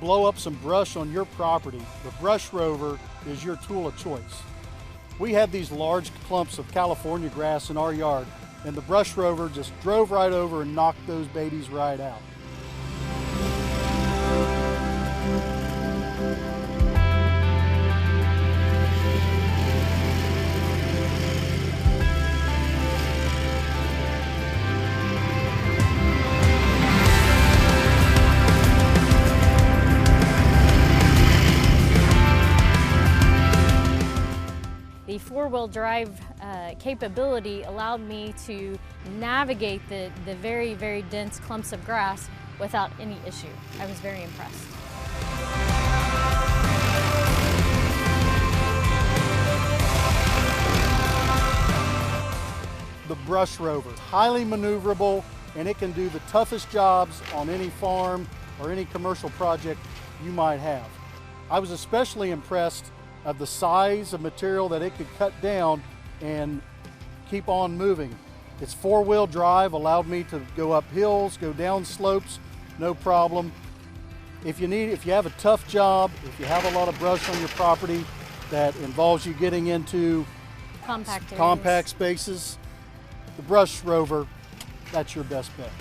blow up some brush on your property, the Brush Rover is your tool of choice. We had these large clumps of California grass in our yard, and the Brush Rover just drove right over and knocked those babies right out. The four-wheel drive capability allowed me to navigate the very, very dense clumps of grass without any issue. I was very impressed. The Brush Rover, highly maneuverable, and it can do the toughest jobs on any farm or any commercial project you might have. I was especially impressed of the size of material that it could cut down and keep on moving. Its four-wheel drive allowed me to go up hills, go down slopes, no problem. If you have a tough job, if you have a lot of brush on your property that involves you getting into compact spaces, the Brush Rover, that's your best bet.